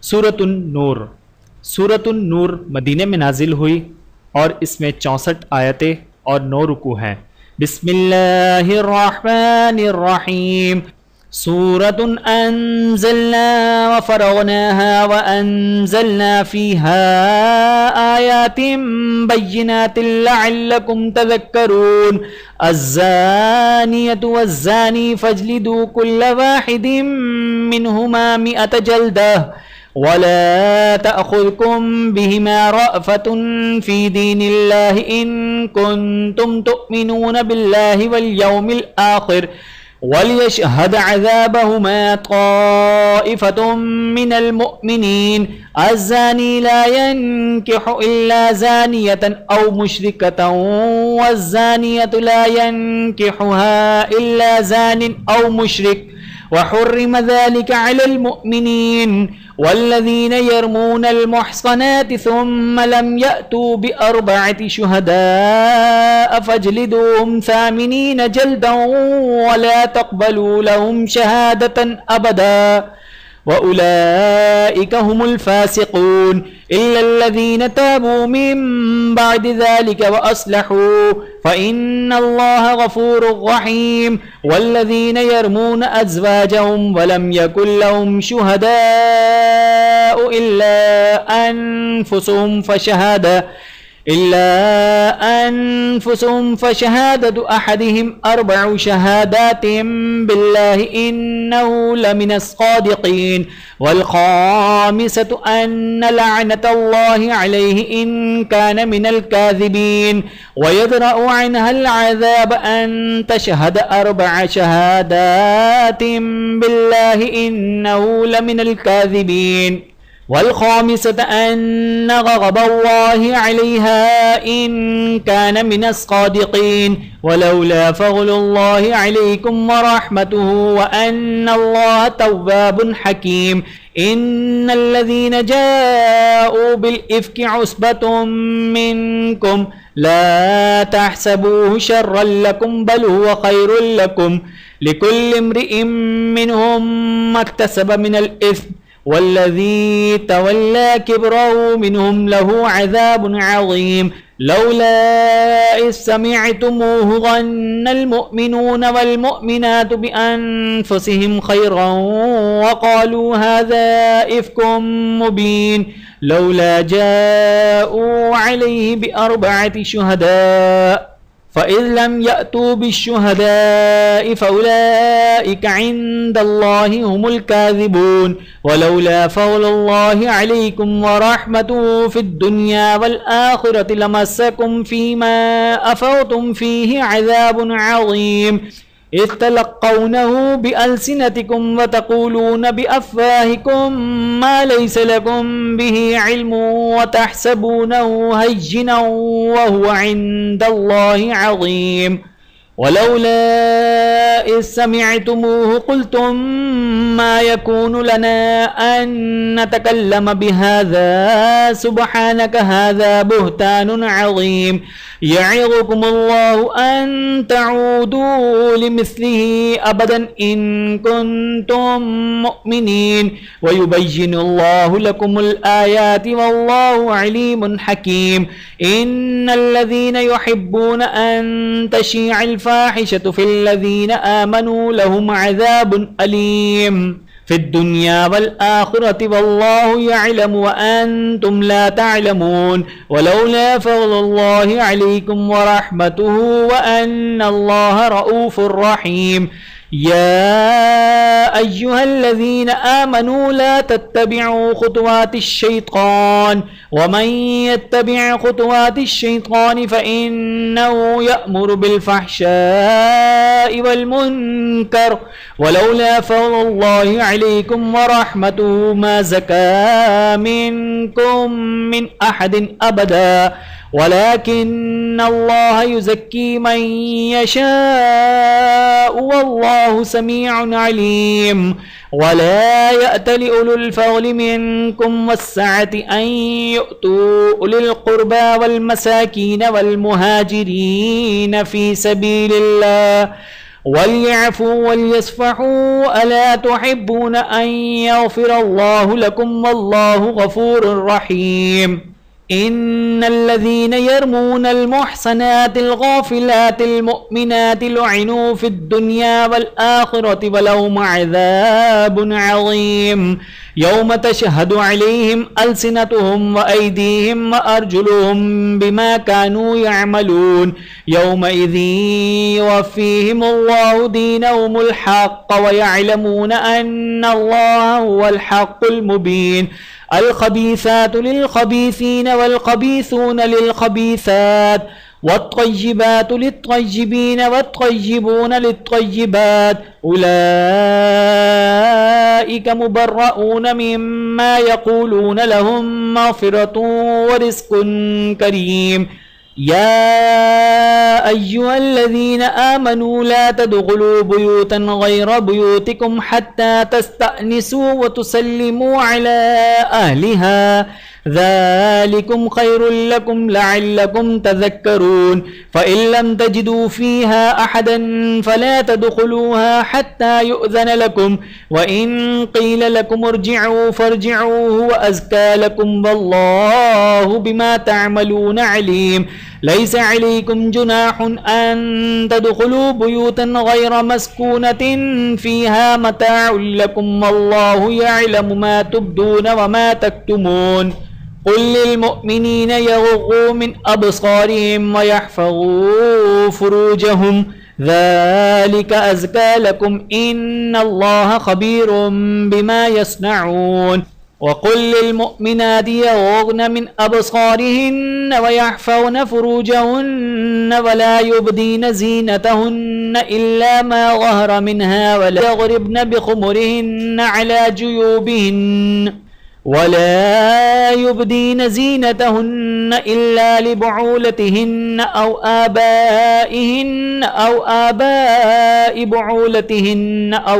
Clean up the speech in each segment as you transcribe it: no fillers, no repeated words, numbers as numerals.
सूरतुन नूर। सूरतुन नूर मदीने में नाजिल हुई और इसमें 64 आयतें और 9 रुकू हैं। बिस्मिल्लाहिर्रहमानिर्रहीम। सूरतुन अंज़लना व फरगनाहा व अंज़लना फीहा आयातिम बय्यिनातिन लअल्लकुम तज़क्करून। अज़्ज़ानियतु वज़्ज़ानी फज्लिदू कुल्ल वाहिदिम मिनहुमा मिअत जल्दह वला तअख़ुज़कुम बिहिमा रअफ़तुन फ़ी दीनिल्लाहि इन कुन्तुम तुअमिनून बिल्लाहि वल यौमिल आख़िर वलियशहद अज़ाबहुमा ताइफ़तुम मिनल मुअमिनीन। अज़्ज़ानी ला यन्किहु इल्ला ज़ानियतन औ मुशरिकतन वज़्ज़ानियतु ला यन्किहुहा इल्ला ज़ानिन औ मुशरिक वहुर्रिम ज़ालिका अलल मुअमिनीन वल्लज़ीन यरमूनल मुहसनाति सुम्म लम यअतू बिअरबअति शुहदाअ फजलिदूहुम सामिनीन जल्दन वला तक़बलू लहुम शहादतन अबदा व उलाइका हुमुल फासिकून इल्लल्लज़ीन ताबू मिन बअदि ज़ालिका व अस्लहू फ़इन्नल्लाह गफ़ूरुर रहीम। वल्लज़ीन यरमून अज़वाजहुम व लम यकुन लहुम शुहदाअ इल्ला अनफुसुहुम फशहादतु अहदिहिम अर्बअु शहादातिन बिल्लाहि इन्नहु लमिनस सादिक़ीन वल खामिसतु अन्न लअनतल्लाहि अलैहि इन कान मिनल काज़िबीन व यदरअु अन्हल अज़ाब अन तशहद अर्बअ शहादातिन बिल्लाहि इन्नहु लमिनल काज़िबीन वल खामिसत अन्न ग़ज़बल्लाहि अलैहा इन कान मिनस सादिक़ीन वलौला फ़ज़्लुल्लाहि अलैकुम व रहमतुहु व अन्नल्लाह तव्वाबुन हकीम। इन्नल्लज़ीन जाऊ बिल इफ़्कि उस्बतुम मिनकुम ला तहसबूहु शर्रन लकुम बल हुवा खैरुल लकुम लिकुल्लि इम्रिइन मिनहुम मक्तसब मिनल इस्म वल्लज़ी तवल्ला किब्रहु मिनहुम लहु अज़ाबुन अज़ीम। लौला इज़ समिअतमूहु ज़न्नल मुअमिनून वल मुअमिनातु बिअन्फुसिहिम खैरन व क़ालू हाज़ा इफ़्कुम मुबीन लौला जाऊ अलैहि बिअरबअति शुहदाअ फ़इज़ लम यअतू बिश्शुहदाअ फ़उलाइका इंदल्लाहि हुमुल काज़िबून। वलौला फ़ज़्लुल्लाहि अलैकुम व रहमतुहु फ़िद्दुन्या वल आख़िरति लमस्सकुम फ़ीमा अफ़ज़्तुम फ़ीहि अज़ाबुन अज़ीम। इज़ तलक़्क़ौनहु बिअल्सिनतिकुम व तक़ूलून बिअफ़वाहिकुम मा लैस लकुम बिही इल्मुन व तहसबूनहु हय्यिनन व हुवा इंदल्लाहि अज़ीम। वलौला इज़ समिअतमूहु क़ुल्तुम मा यकूनु लना अन नतकल्लम बिहाज़ा सुब्हानक हाज़ा बुहतानुन अज़ीम। यइज़ुकुमुल्लाहु अन तऊदू लिमिस्लिही अबदन इन कुन्तुम मुअमिनीन व युबय्यिनुल्लाहु लकुमुल आयाति वल्लाहु अलीमुन हकीम। इन्नल्लज़ीन युहिब्बून अन तशीअल फ़ाहिशतु फ़िल्लज़ीन आमनू लहुम अज़ाबुन अलीम फ़िद्दुन्या वल आख़िरति वल्लाहु यअलमु व अंतुम ला तअलमून। वलौला फ़ज़्लुल्लाहि अलैकुम व रहमतुहु व अन्नल्लाह रऊफ़ुर रहीम। या अय्युहल्लज़ीन आमनू ला तत्तबिअू ख़ुतवातिश्शैतान व मन यत्तबिअ ख़ुतवातिश्शैतान फ़इन्नहु यअमुरु बिलफ़हशाइ वल मुनकर वलौला फ़ज़्लुल्लाहि अलैकुम व रहमतुहु मा ज़का मिनकुम मिन अहदिन अबदा वलाकिन्नल्लाह युज़क्की मन यशाअ वल्लाहु समीउन अलीम। वला यअतलि उलुल फ़ज़्लि मिनकुम वस्सअति अन यु'तू उलिल क़ुरबा वल मसाकीन वल मुहाजिरीन फ़ी सबीलिल्लाह वल्यअफू वल्यस्फहू अला तुहिब्बून अन यग़फिरल्लाहु लकुम वल्लाहु गफूरुर रहीम। इन्नल्लज़ीन यरमूनल मुहसनातिल गाफ़िलातिल मुअमिनाति लुइनू फ़िद्दुनिया वल आख़िरति वलहुम अज़ाबुन अज़ीम। यौम तशहदु अलैहिम अलसिनतुहुम व अयदीहिम व अर्जुलुहुम बिमा कानू यअमलून। यौमइज़िन युवफ़्फ़ीहिमुल्लाहु दीनहुमुल हक़्क़ व यअलमून अन्नल्लाहा हुवल हक़्क़ुल मुबीन। अल-ख़बीसातु लिल-ख़बीसीन वल-ख़बीसून लिल-ख़बीसात वत्तय्यिबातु लित्तय्यिबीन वत्तय्यिबून लित्तय्यिबात उलाइका मुबर्रऊन मिम्मा यक़ूलून लहुम मग़फ़िरतुन व रिज़्क़ुन करीम। या अय्युहल्लज़ीन आमनू ला तदख़ुलू बुयूतन ग़ैर बुयूतिकुम हत्ता तस्तअनिसू व तुसल्लिमू अला अहलिहा ज़ालिकुम खैरुल लकुम लअल्लकुम तज़क्करून। फ़इन लम तजिदू फ़ीहा अहदन फ़ला तदख़ुलूहा हत्ता युअज़न लकुम व इन क़ील लकुम इरजिअू फ़ारजिअू हुव अज़्का लकुम वल्लाहु बिमा तअमलून अलीम। लैस अलैकुम जुनाहुन अन तदख़ुलू बुयूतन ग़ैर मस्कूनतिन फ़ीहा मताउन लकुम वल्लाहु यअलमु मा तुब्दून व मा तक्तुमून। कुल लिलमुअ्मिनीन यग़ुज़्ज़ू मिन अब्सारिहिम व यहफ़ज़ू फ़ुरूजहुम ज़ालिका अज़्का लकुम इन्नल्लाहा ख़बीरुम बिमा यस्नऊन। वक़ुल लिलमुअ्मिनाति यग़ुज़्ज़न मिन अब्सारिहिन्न व यहफ़ज़न फ़ुरूजहन्न व ला युब्दीन ज़ीनतहन्न इल्ला मा ज़हरा मिन्हा व ला यज़रिबन बिख़ुमुरिहिन्न अला जुयूबिहिन्न वला युब्दीन ज़ीनतहुन्न इल्ला लिबुऊलतिहिन्न औ आबाइहिन्न औ आबाइ बुऊलतिहिन्न औ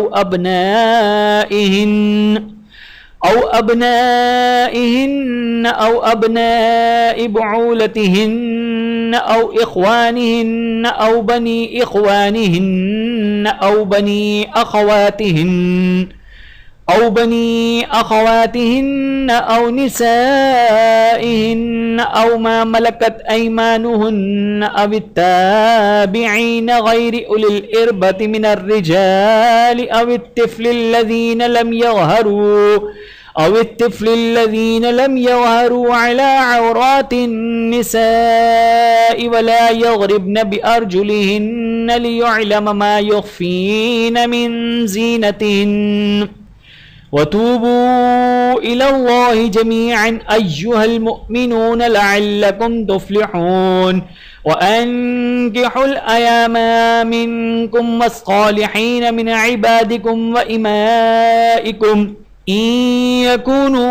अबनाइ बुऊलतिहिन्न औ इख़वानिहिन्न औ बनी इख़वानिहिन्न औ अख़वातिहिन्न औ निसाइहिन्न औ मा मलकत ऐमानुहुन्न अवित्ताबिईन गैरि उलिल इर्बति मिनर रिजालि अवित्तिफ़्लिल्लज़ीन लम यज़हरू अला औरातिन निसाइ वला यज़रिबन बिअरजुलिहिन्न लियुअलम मा युख़फ़ीन मिन ज़ीनतिहिन्न। वतूबू इलल्लाहि जमीअन अय्युहल मुअ्मिनून लअल्लकुम तुफ़्लिहून। वअन्किहुल अयामा मिनकुम वस्सालिहीन मिन इबादिकुम व इमाइकुम इन यकूनू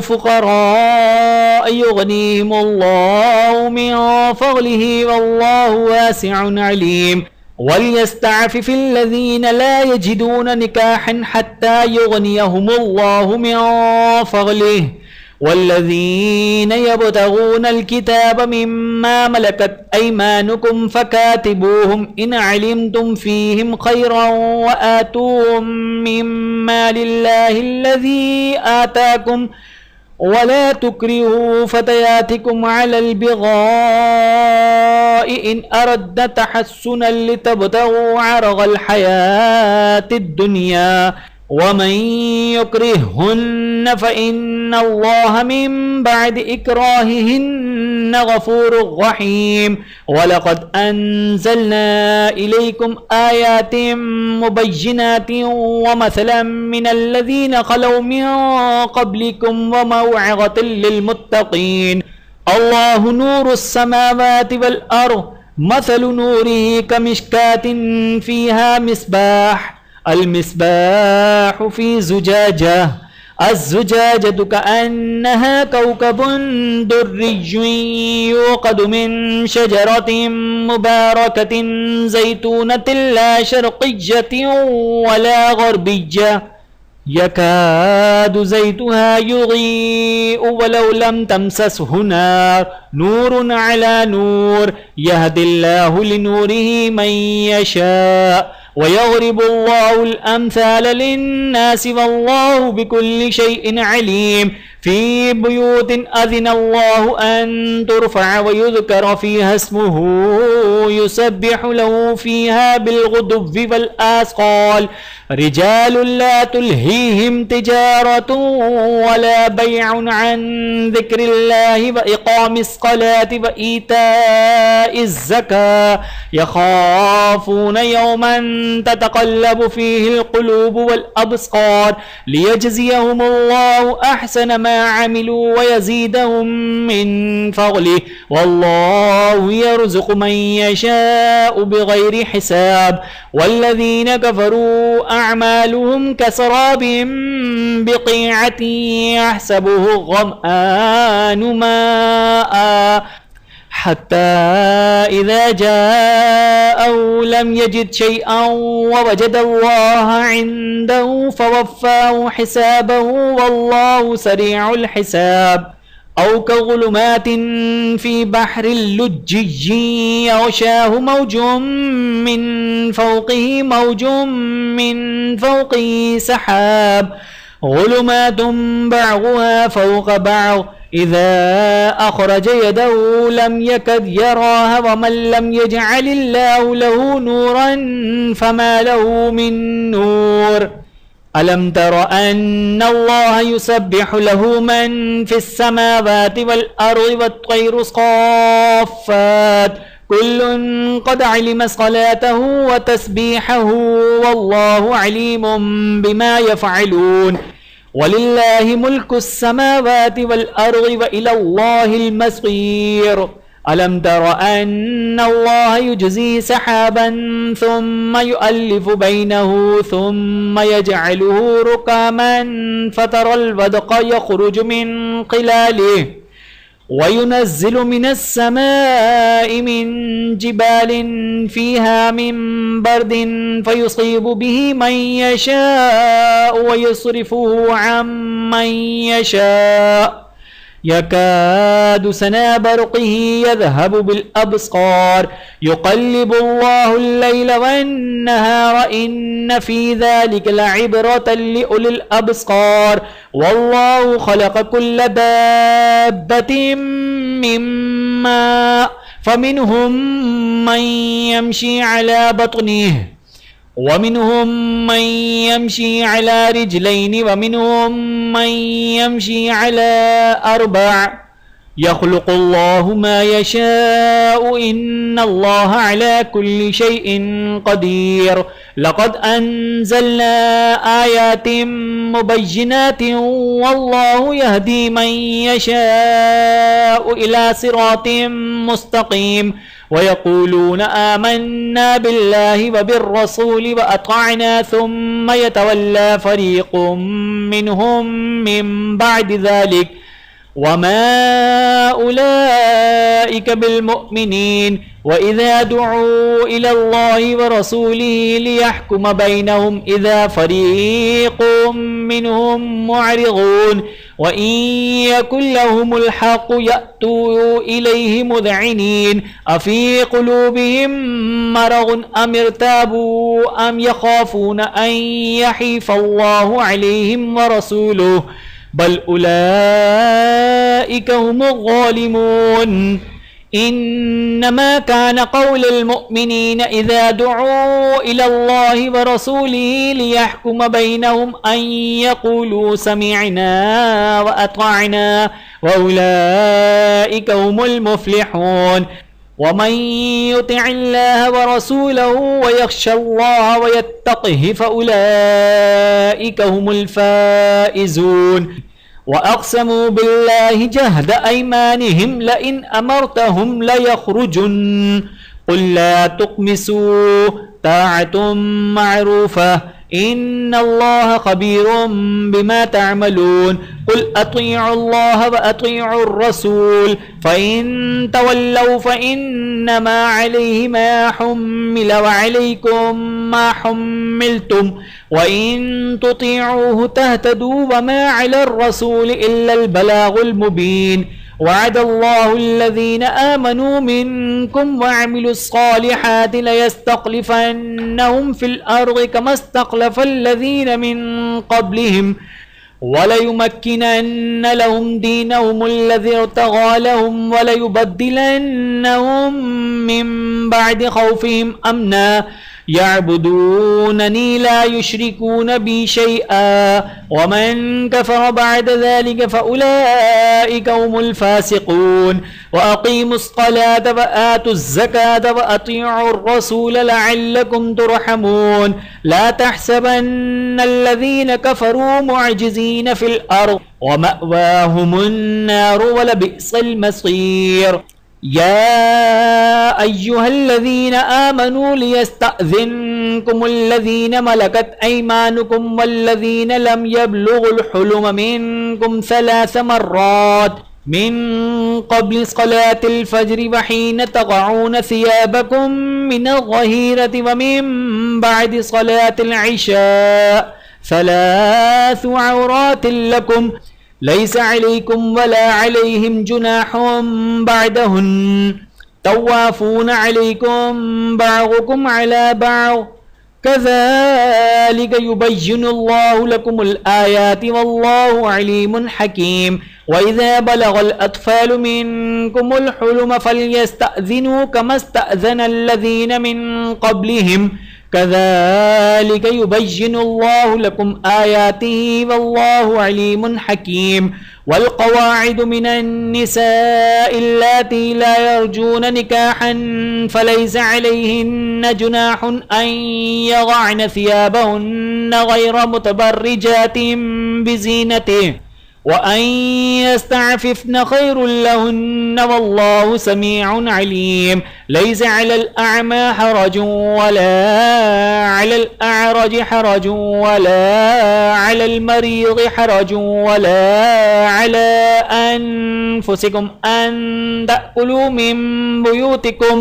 फ़ुक़रा युग़निहिमुल्लाहु मिन फ़ज़लिहि वल्लाहु वासिउन अलीम। वल्यस्तअफ़िफ़िल्लज़ीन ला यजिदून निकाहन हत्ता युग़नियहुमुल्लाहु मिन फ़ज़लिहि वल्लज़ीन यब्तगूनल किताब मिम्मा मलकत ऐमानुकुम फ़कातिबूहुम इन अलिमतुम फ़ीहिम खैरन व आतूहुम मिम्मा लिल्लाहिल्लज़ी आताकुम वला तुक्रिहू फ़तयातिकुम अलल बिग़ाइ इन अरद्न तहस्सुनन लितब्तगू अरज़ल हयातिद दुनिया वमन युक्रिहुन्न फ़इन्नल्लाहा मिन बअदि इक्राहिहिन्न गफ़ूरुर रहीम। वलक़द अंज़लना इलैकुम आयातिन मुबय्यिनातिन वमसलन मिनल्लज़ीन ख़लौ मिन क़ब्लिकुम वमौइज़तन लिलमुत्तक़ीन। अल्लाहु नूरुस समावाति वल अर्ज़ मसलु नूरिही कमिश्कातिन फ़ीहा मिस्बाह अल-मिस्बाहु फ़ी ज़ुजाजा अज़्ज़ुजाजतु कअन्नहा कौकबुन दुर्रिय्युन युक़दु मिन शजरतिन मुबारकतिन ज़ैतूनतिन ला शर्क़िय्यतिन वला ग़र्बिय्यतिन यकादु ज़ैतुहा युज़ीअु वलौ लम तमससहु नार नूरुन अला नूर यहदिल्लाहु लिनूरिही मन यशा वयज़रिबुल्लाहुल अम्साल लिन्नास वल्लाहु बिकुल्लि शैइन अलीम फी बुयूतिन अज़िनल्लाहु अन तुरफ़अ वयुज़करा फ़ीहा इस्मुहु युसब्बिहु लहु फ़ीहा बिलग़ुदुव्वि वल आसक़ाल रिजालुन ला तुल्हीहिम तिजारतुन वला बैउन अन ज़िक्रिल्लाहि व इक़ामिस क़लाति व ईताइज़ ज़का यख़ाफ़ून यौमन ततक़ल्लबु फ़ीहिल क़ुलूबु वल अब्सार लियजज़ियहुमुल्लाहु अहसन मा अमिलू व यज़ीदहुम मिन फ़ज़लिहि वल्लाहु यरज़ुक़ु मन यशाअु बिग़ैरि हिसाब वल्लज़ीन कफ़रू अअमालुहुम कसराबिम बिक़ीअतिन यहसबुहु ज़मआनु माअ हत्ता इज़ा जाअहु लम यजिद शैअन ववजदल्लाह इंदहु फवफ़्फ़ाहु हिसाबहु वल्लाहु सरीउल हिसाब औ कज़ुलुमातिन फ़ी बहरिल लुज्जिय्यि यग़शाहु मौजुम मिन फ़ौक़िही मौजुम मिन फ़ौक़िही सहाब ज़ुलुमातुन बअज़ुहा फ़ौक़ बअज़ इज़ा अख़रज यदहु लम यकद यराहा वमन लम यजअलिल्लाहु लहु नूरन फमा लहु मिन नूर अलम तर अन्नल्लाह युसब्बिहु लहु मन फिस समावाति वल अर्ज़ि वत्तैरु सफ़्फ़ात कुल्लुन क़द अलिम सलातहु व तस्बीहहु वल्लाहु अलीमुम बिमा यफ़अलून वलिल्लाहि मुल्कुस समावाति वल अर्ज़ि व इलल्लाहिल मसीर अलम तर अन्नल्लाह युज़्ज़ी सहाबन थुम्मा युअल्लिफु बैनहु थुम्मा यजअलुहु रुकामन फतरल वदक़ यख़रुजु मिन ख़िलालिहि वयुनज़्ज़िलु मिनस समाइ मिन जिबालिन फ़ीहा मिन बर्दिन फ़युसीबु बिही मन यशाअु व यस्रिफ़ुहु अम्मन यशाअ यकादु सना बरक़िही यज़हबु बिल अब्सार युक़ल्लिबुल्लाहु अल-लैल वन-नहार इन्न फ़ी ज़ालिका लइब्रतन लिउलिल अब्सार वल्लाहु ख़लक़ कुल्ल दाब्बतिन मिन माअ फ़मिनहुम मन यमशी अला बत्निही वमिनहुम मन यमशी अला रिजलैनि वमिनहुम मन यमशी अला अर्बअ यख़्लुक़ुल्लाहु मा यशाअु इन्नल्लाहा अला कुल्लि शैइन क़दीर लक़द अंज़लना आयातिन मुबय्यिनातिन वल्लाहु यहदी मन यशाअु इला सिरातिन मुस्तक़ीम वयक़ूलून आमन्ना बिल्लाहि व बिर्रसूलि व अतअना थुम्मा यतवल्ला फ़रीक़ुम मिनहुम मिन बअदि ज़ालिक वमा उलाइक बिल्मुअ्मिनीन व इज़ा दुऊ इलल्लाहि व रसूलिहि लियहकुम बैनहुम इज़ा फ़रीक़ुम मिनहुम मुअरिज़ून व इन यकुन लहुमुल हक़्क़ु यअतू इलैहि मुज़अनिन अफ़ी क़ुलूबिहिम मरज़ुन अम इर्ताबू अम यख़ाफ़ून अन यहीफ़ल्लाहु अलैहिम व रसूलुहु बल उलाइक हुमुज़ ज़ालिमून इन्नमा कान क़ौलुल मुअ्मिनीन इज़ा दुऊ इलल्लाहि व रसूलिहि लियहकुम बैनहुम अन यक़ूलू समिअना व अतअना व उलाइक हुमुल मुफ़्लिहून वमन युतिइल्लाह व रसूलहु व यख़्शल्लाह व यत्तक़िहि फ़उलाइक हुमुल फ़ाइज़ून वअक़्समू बिल्लाहि जहद अयमानिहिम लइन अमरतहुम लयख़रुजुन क़ुल ला तुक़मिसू ताअतुम मअरूफ़ह इन्नल्लाह खबीरुम बिमा तअमलून कुल अतीउल्लाह व अतीउर रसूल फ़इन तवल्लौ फ़इन्नमा अलैहि मा हुम्मिल व अलैकुम मा हुम्मिलतुम व इन तुतीउहु तहतदू व मा अलर रसूल इल्लल बलागुल मुबीन वअदल्लाहु अल्लज़ीना आमनू मिनकुम वअमिलुस्सालिहाति लयस्तख्लिफन्नहुम फिल अर्दि कमस्तख्लफल्लज़ीना मिन क़ब्लिहिम वलयुमक्किनन्न लहुम दीनहुमुल्लज़ी इर्तग़ा लहुम वलयुबद्दिलन्नहुम मिन बअदि खौफ़िहिम अम्ना यअबुदूननी ला युश्रिकून बी शैआ वमन कफ़र बअद ज़ालिक फ़उलाइका हुमुल फ़ासिक़ून वअक़ीमुस्सलात वआतुज़्ज़कात वअतीउर रसूल लअल्लकुम तुरहमून ला तहसबन्नल्लज़ीन कफ़रू मुअजिज़ीन फ़िल अर्ज़ वमअवाहुमुन्नार वलबिअसल मसीर या अय्युहल्लज़ीना आमनू लियस्तअज़िनकुमुल्लज़ीना मलकत ऐमानुकुम वल्लज़ीना लम यबलुगुल हुलुम मिनकुम सलास मर्रात मिन क़ब्ल सलातिल फ़ज्र व हीन तक़ऊन सियाबकुम मिनल ज़हीरति व मिन बअद सलातिल इशा सलासु औरातिल लकुम लैसा अलैकुम वला अलैहिम जुनाहुम बअदहुन तवाफ़ून अलैकुम बअदुकुम अला बअद कज़ालिक युबय्यिनुल्लाहु लकुमुल आयाति वल्लाहु अलीमुन हकीम वइज़ा बलगल अत्फ़ालु मिनकुमुल हुलुम फ़ल्यस्तअज़िनू कमस्तअज़नल्लज़ीना मिन क़ब्लिहिम कज़ालिक युबय्यिनुल्लाहु लकुम आयातिही वल्लाहु अलीमुन हकीम वल क़वाइदु मिनन निसाइ अल्लाती ला यरजून निकाहन फ़लैसा अलैहिन्न जुनाहुन अन यज़अन सियाबहुन्न गैर मुतबर्रिजातिन बिज़ीनतिन वअन यस्तअफ़िफ़न खैरुल लहुन्न वल्लाहु समीउन अलीम लैसा अलल अअमा हरजुन वला अलल अअरज हरजुन वला अलल मरीज़ हरजुन वला अला अनफुसिकुम अन तअकुलू मिन बुयूतिकुम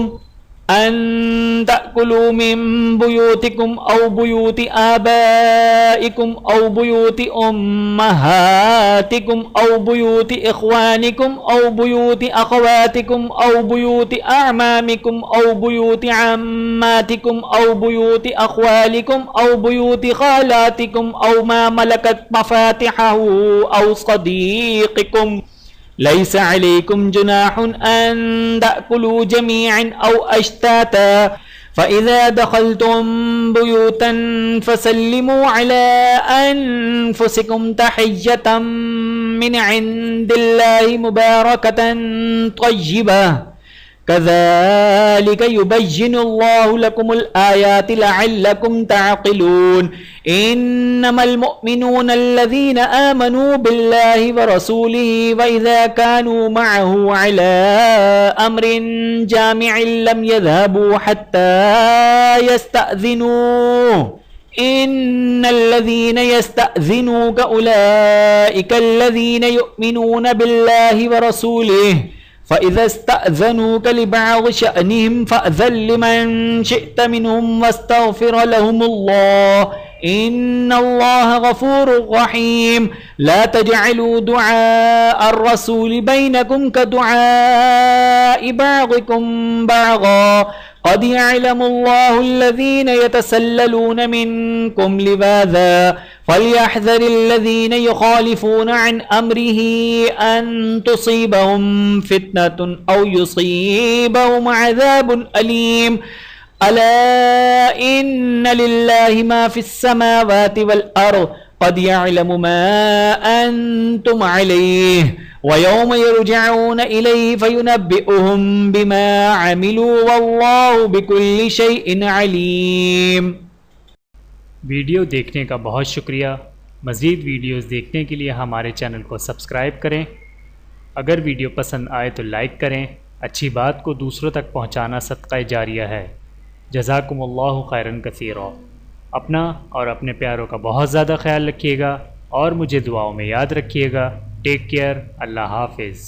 औ बुयूति आबाइकुम औ बुयूति उम्महातिकुम औ बुयूति इख्वानिकुम औ बुयूति अखवातिकुम औ बुयूति अअमामिकुम औ बुयूति अम्मातिकुम औ बुयूति अख्वालिकुम औ बुयूति खालातिकुम औ मा मलकत मफातिहहु औ सदीक़िकुम लैसा अलैकुम जुनाहुन अन तअकुलू जमीअन औ अश्ताता फ़इज़ा दख़लतुम बुयूतन फ़सल्लिमू अला अनफुसिकुम तहिय्यतम मिन इंदिल्लाहि मुबारकतन तय्यिबा कज़ालिक युबय्यिनुल्लाहु लकुमुल आयाति लअल्लकुम तअक़िलून इन्नमल मुअमिनूना अल्लज़ीना आमनू बिल्लाहि व रसूलिहि व इज़ा कानू मअहू अला अम्रिन जामिअन लम यज़हबू हत्ता यस्तअज़िनूहु इन्नल्लज़ीना यस्तअज़िनूका उलाइका अल्लज़ीना युमिनूना बिल्लाहि व रसूलिहि फ़इज़ा इस्तअज़नूक लिबअज़ शअनिहिम फ़अज़न लिमन शिअत मिनहुम वस्तग़फ़िर लहुमुल्लाह इन्नल्लाह गफ़ूरुर रहीम ला तजअलू दुआअर रसूल बैनकुम कदुआइ बअज़िकुम बअज़ा क़द यअलमुल्लाहु अल्लज़ीना यतसल्ललून मिनकुम लिवाज़ा फ़लयहज़रिल्लज़ीना युख़ालिफ़ून अन अम्रिही अन तुसीबहुम फ़ित्नतुन औ युसीबहुम अज़ाबुन अलीम अला इन्न लिल्लाहि मा फ़िस्समावाति वल अर्ज़ क़द यअलमु मा अंतुम अलैहि वयौम युरजऊन इलैहि फ़युनब्बिउहुम बिमा अमिलू वल्लाहु बिकुल्लि शैइन अलीम। वीडियो देखने का बहुत शुक्रिया। मज़ीद वीडियोस देखने के लिए हमारे चैनल को सब्सक्राइब करें। अगर वीडियो पसंद आए तो लाइक करें। अच्छी बात को दूसरों तक पहुंचाना सदक़ा जारिया है। जज़ाकुमुल्लाहु खैरन कसीरा। अपना और अपने प्यारों का बहुत ज़्यादा ख्याल रखिएगा और मुझे दुआओं में याद रखिएगा। Take care. अल्लाह हाफिज़।